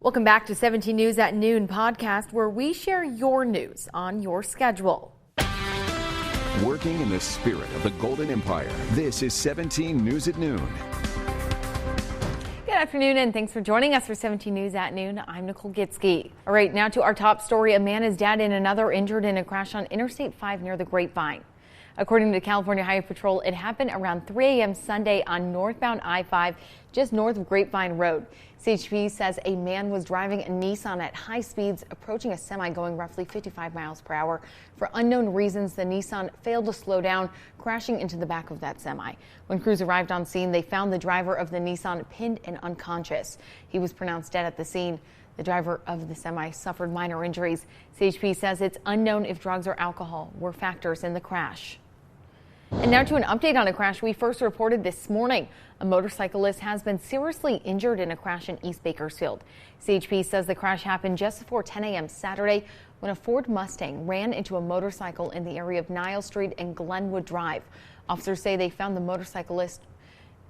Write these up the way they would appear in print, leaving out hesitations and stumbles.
Welcome back to 17 News at Noon podcast, where we share your news on your schedule. Working in the spirit of the Golden Empire, this is 17 News at Noon. Good afternoon, and thanks for joining us for 17 News at Noon. I'm Nicole Gitsky. All right, now to our top story. A man is dead and another injured in a crash on Interstate 5 near the Grapevine. According to California Highway Patrol, it happened around 3 a.m. Sunday on northbound I-5, just north of Grapevine Road. CHP says a man was driving a Nissan at high speeds, approaching a semi going roughly 55 miles per hour. For unknown reasons, the Nissan failed to slow down, crashing into the back of that semi. When crews arrived on scene, they found the driver of the Nissan pinned and unconscious. He was pronounced dead at the scene. The driver of the semi suffered minor injuries. CHP says it's unknown if drugs or alcohol were factors in the crash. And now to an update on a crash we first reported this morning. A motorcyclist has been seriously injured in a crash in East Bakersfield. CHP says the crash happened just before 10 a.m. Saturday when a Ford Mustang ran into a motorcycle in the area of Niles Street and Glenwood Drive. Officers say they found the motorcyclist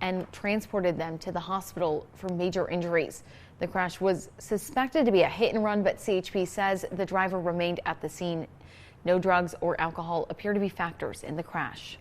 and transported them to the hospital for major injuries. The crash was suspected to be a hit and run, but CHP says the driver remained at the scene. No drugs or alcohol appear to be factors in the crash.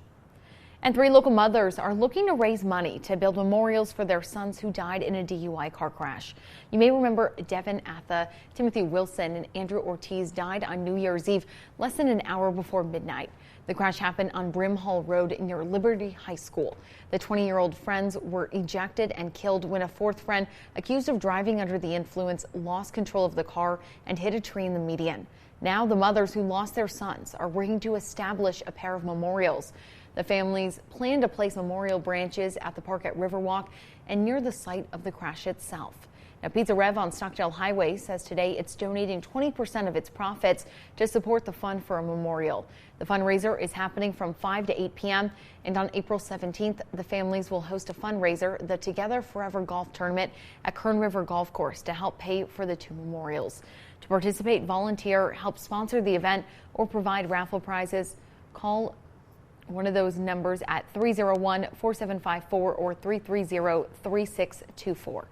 And 3 local mothers are looking to raise money to build memorials for their sons who died in a DUI car crash. You may remember Devin Atha, Timothy Wilson, and Andrew Ortiz died on New Year's Eve less than an hour before midnight. The crash happened on Brimhall Road near Liberty High School. The 20-year-old friends were ejected and killed when a 4th friend, accused of driving under the influence, lost control of the car and hit a tree in the median. Now the mothers who lost their sons are working to establish a pair of memorials. The families plan to place memorial branches at the park at Riverwalk and near the site of the crash itself. Now, Pizza Rev on Stockdale Highway says today it's donating 20% of its profits to support the fund for a memorial. The fundraiser is happening from 5 to 8 p.m. and on April 17th, the families will host a fundraiser, the Together Forever Golf Tournament at Kern River Golf Course, to help pay for the 2 memorials. To participate, volunteer, help sponsor the event, or provide raffle prizes, call one of those numbers at 301-4754 or 330-3624.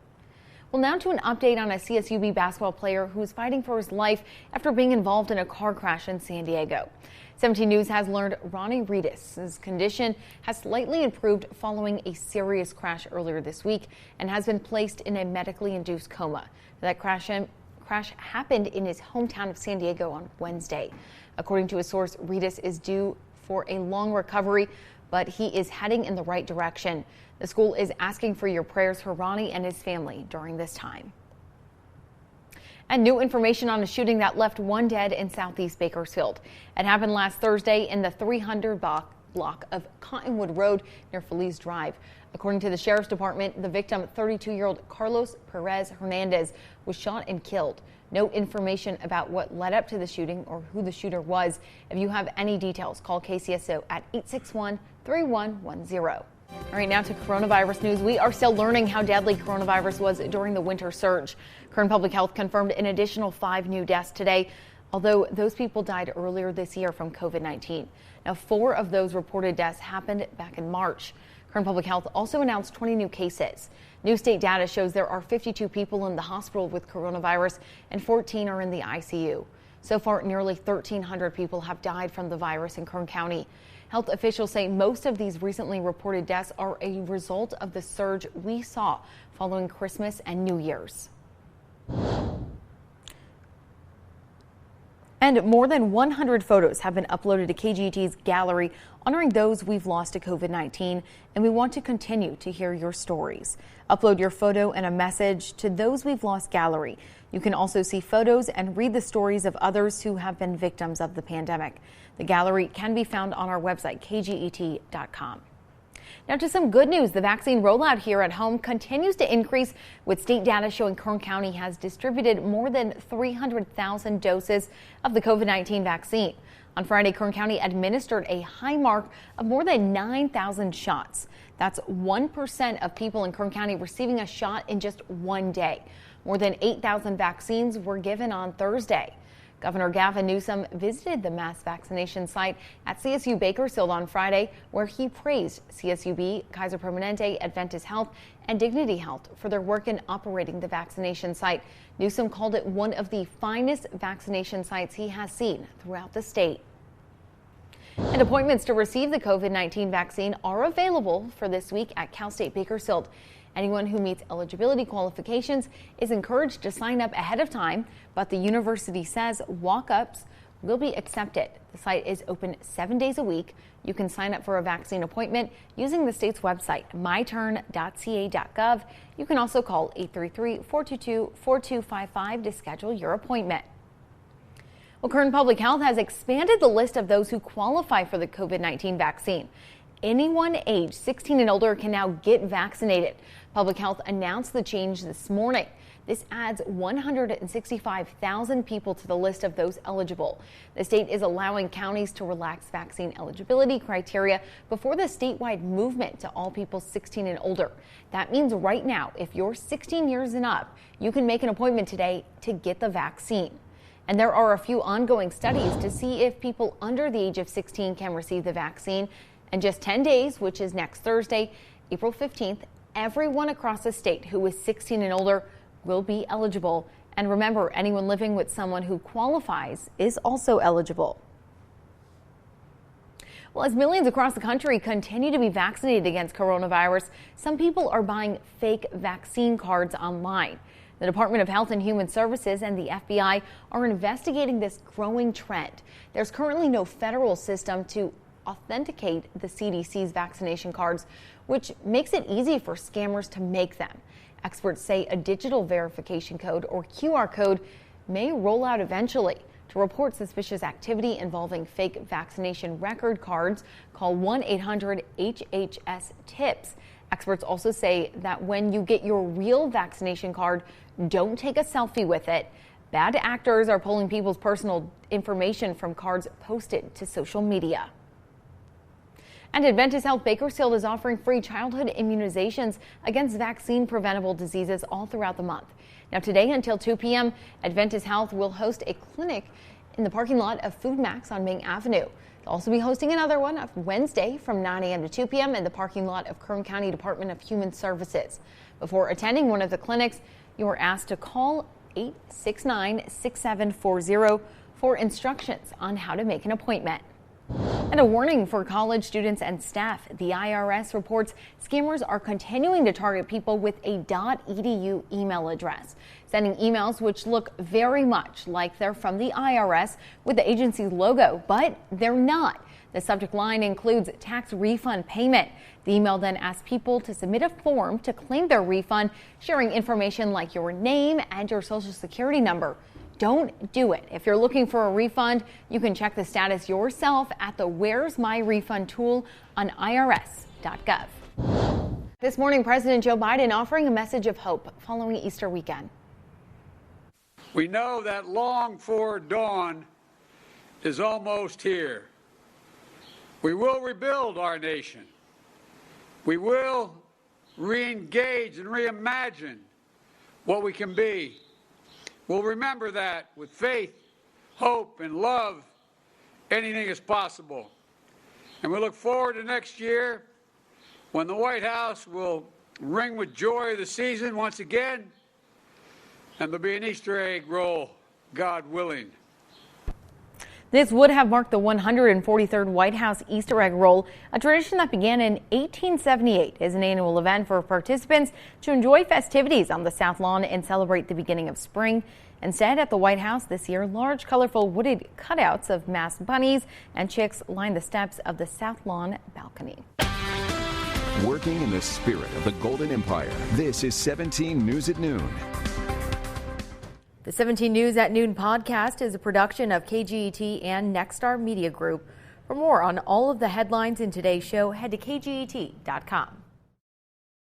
Well, now to an update on a CSUB basketball player who is fighting for his life after being involved in a car crash in San Diego. 17 News has learned Ronnie Reedus' condition has slightly improved following a serious crash earlier this week and has been placed in a medically induced coma. That crash happened in his hometown of San Diego on Wednesday. According to a source, Reedus is due for a long recovery, but he is heading in the right direction. The school is asking for your prayers for Ronnie and his family during this time. And new information on a shooting that left 1 dead in southeast Bakersfield. It happened last Thursday in the 300 block of Cottonwood Road near Feliz Drive. According to the Sheriff's Department, the victim, 32-year-old Carlos Perez Hernandez, was shot and killed. No information about what led up to the shooting or who the shooter was. If you have any details, call KCSO at 861-3110. All right, now to coronavirus news. We are still learning how deadly coronavirus was during the winter surge. Kern Public Health confirmed an additional 5 new deaths today, although those people died earlier this year from COVID-19. Now, 4 of those reported deaths happened back in March. Kern Public Health also announced 20 new cases. New state data shows there are 52 people in the hospital with coronavirus and 14 are in the ICU. So far, nearly 1,300 people have died from the virus in Kern County. Health officials say most of these recently reported deaths are a result of the surge we saw following Christmas and New Year's. And more than 100 photos have been uploaded to KGET's gallery honoring those we've lost to COVID-19, and we want to continue to hear your stories. Upload your photo and a message to Those We've Lost gallery. You can also see photos and read the stories of others who have been victims of the pandemic. The gallery can be found on our website, kget.com. Now to some good news. The vaccine rollout here at home continues to increase, with state data showing Kern County has distributed more than 300,000 doses of the COVID-19 vaccine. On Friday, Kern County administered a high mark of more than 9,000 shots. That's 1% of people in Kern County receiving a shot in just one day. More than 8,000 vaccines were given on Thursday. Governor Gavin Newsom visited the mass vaccination site at CSU Bakersfield on Friday, where he praised CSUB, Kaiser Permanente, Adventist Health, and Dignity Health for their work in operating the vaccination site. Newsom called it one of the finest vaccination sites he has seen throughout the state. And appointments to receive the COVID-19 vaccine are available for this week at Cal State Bakersfield. Anyone who meets eligibility qualifications is encouraged to sign up ahead of time, but the university says walk-ups will be accepted. The site is open 7 days a week. You can sign up for a vaccine appointment using the state's website, myturn.ca.gov. You can also call 833-422-4255 to schedule your appointment. Well, Kern Public Health has expanded the list of those who qualify for the COVID-19 vaccine. Anyone age 16 and older can now get vaccinated. Public Health announced the change this morning. This adds 165,000 people to the list of those eligible. The state is allowing counties to relax vaccine eligibility criteria before the statewide movement to all people 16 and older. That means right now, if you're 16 years and up, you can make an appointment today to get the vaccine. And there are a few ongoing studies to see if people under the age of 16 can receive the vaccine. In just 10 days, which is next Thursday, April 15th, everyone across the state who is 16 and older will be eligible. And remember, anyone living with someone who qualifies is also eligible. Well, as millions across the country continue to be vaccinated against coronavirus, some people are buying fake vaccine cards online. The Department of Health and Human Services and the FBI are investigating this growing trend. There's currently no federal system to authenticate the CDC's vaccination cards, which makes it easy for scammers to make them. Experts say a digital verification code or QR code may roll out eventually. To report suspicious activity involving fake vaccination record cards, call 1-800-HHS-TIPS. Experts also say that when you get your real vaccination card, don't take a selfie with it. Bad actors are pulling people's personal information from cards posted to social media. And Adventist Health Bakersfield is offering free childhood immunizations against vaccine-preventable diseases all throughout the month. Now today until 2 p.m., Adventist Health will host a clinic in the parking lot of Food Max on Main Avenue. They'll also be hosting another one on Wednesday from 9 a.m. to 2 p.m. in the parking lot of Kern County Department of Human Services. Before attending one of the clinics, you are asked to call 869-6740 for instructions on how to make an appointment. And a warning for college students and staff. The IRS reports scammers are continuing to target people with a .edu email address, sending emails which look very much like they're from the IRS with the agency's logo, but they're not. The subject line includes tax refund payment. The email then asks people to submit a form to claim their refund, sharing information like your name and your social security number. Don't do it. If you're looking for a refund, you can check the status yourself at the Where's My Refund tool on irs.gov. This morning, President Joe Biden offering a message of hope following Easter weekend. We know that longed-for dawn is almost here. We will rebuild our nation. We will re-engage and reimagine what we can be. We'll remember that with faith, hope, and love, anything is possible. And we look forward to next year when the White House will ring with joy of the season once again, and there'll be an Easter egg roll, God willing. This would have marked the 143rd White House Easter egg roll, a tradition that began in 1878 as an annual event for participants to enjoy festivities on the South Lawn and celebrate the beginning of spring. Instead, at the White House this year, large, colorful wooded cutouts of masked bunnies and chicks line the steps of the South Lawn balcony. Working in the spirit of the Golden Empire, this is 17 News at Noon. The 17 News at Noon podcast is a production of KGET and Nexstar Media Group. For more on all of the headlines in today's show, head to kget.com.